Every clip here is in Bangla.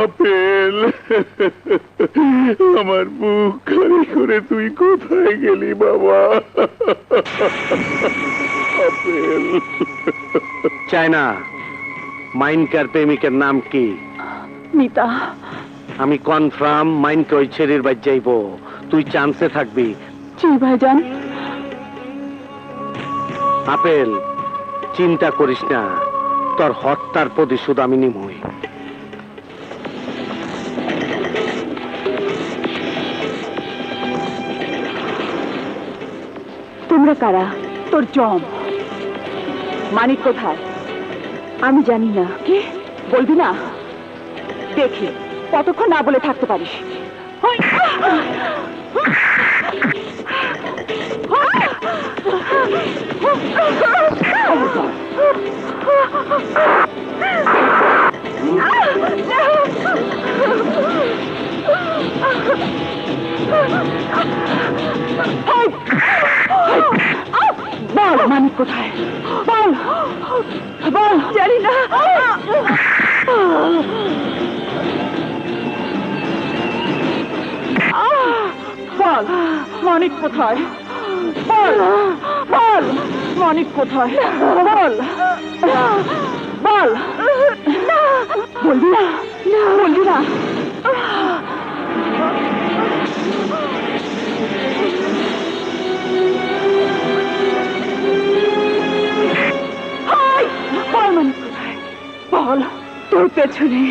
আপেল, আমার বুক খালি করে তুই কোথায় গেলি বাবা? আপেল। চায়না, মাইনকার প্রেমিকের নাম কি? মিতা। আমি কনফার্ম মাইনকে ওই ছেড়ির বাদ যাইব, তুই চান্সে থাকবি। জি ভাইজান। আপেল, চিন্তা করিস না, তোর হত্যার প্রতিশোধ আমি নিমই। তোমরা কারা? তোর জম। মানিক কোথায়? আমি জানি না। কি বলবি না? দেখি কতক্ষণ না বলে থাকতে পারিস। বল মানিক কোথায়? বল বল। জানি না। বল মানিক কোথায়? বল বল মানিক কোথায়? বল বল। বলবি না? বলবি না? বল মানিক কোথায়? বল। তোর পেছনে।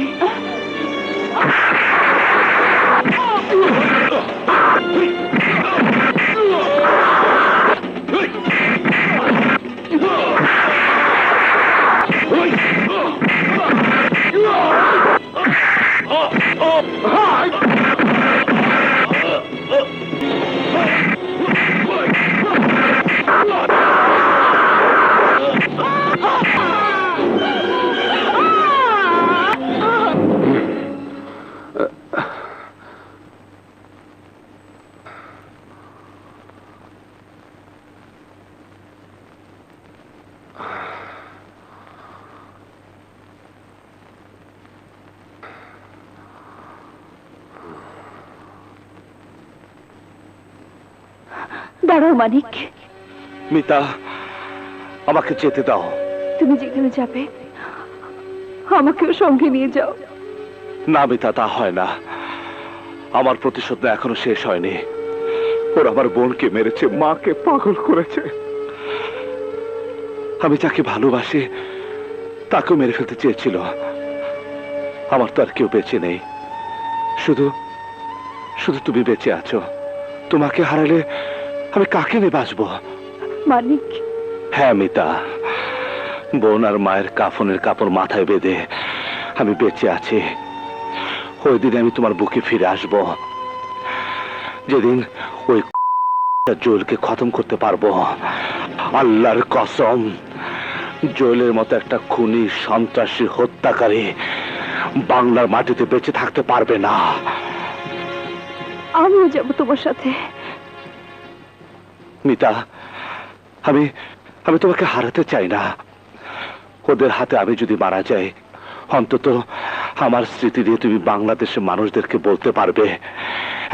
দাঁড়াও মানিক। মিতা, আমাকে যেতে দাও। তুমি যেখানে যাবে আমাকেও সঙ্গে নিয়ে যাও। না মিতা, তা হয় না। আমার প্রতিশোধ এখনো শেষ হয়নি। ওরা আমার বোনকে মেরেছে, মাকে পাগল করেছে। আমি যাকে ভালোবাসি তাকেও মেরে ফেলতে চেয়েছিল। আমার তো আর কেউ বেঁচে নেই, শুধু শুধু তুমি বেঁচে আছো। তোমাকে হারালে আমি কাকে নিয়ে বাঁচবো? মানিক। হ্যাঁ মিতা, বোন আর মায়ের কাফনের কাপড় মাথায় বেঁধে আমি বেঁচে আছি। ওই দিন আমি তোমার বুকে ফিরে আসব, যেদিন ওই জোয়েলকে খতম করতে পারবো। আল্লাহর কসম, জোয়েলের মতো একটা খুনি, সন্ত্রাসী, হত্যাকারী বাংলার মাটিতে বেঁচে থাকতে পারবে না। আমিও যাব তোমার সাথে। মিতা, আমি আমি তোমাকে হারাতে চাই না। ওদের হাতে আমি যদি মারা যাই, অন্তত আমার স্মৃতি দিয়ে তুমি বাংলাদেশের মানুষদেরকে বলতে পারবে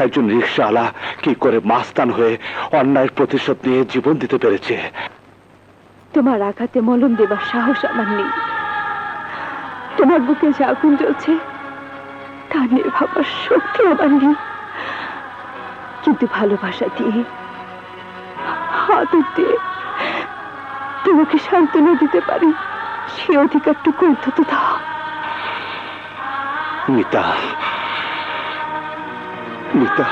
একজন রিকশাওয়ালা কি করে মাস্তান হয়ে অন্যায়ের প্রতিশোধ নিয়ে জীবন দিতে পেরেছে। তোমার আঘাতে মলম দেবার সাহস আমার নেই। তোমার বুকে যে আগুন জ্বলছে তা নিয়ে ভাবার শক্তি আমার নেই। কিন্তু ভালোবাসা দিয়ে, আদর দিয়ে তোমাকে সান্ত্বনা দিতে পারি। সে অধিকারটুকু অন্তত দাও। মিতা, মিতা।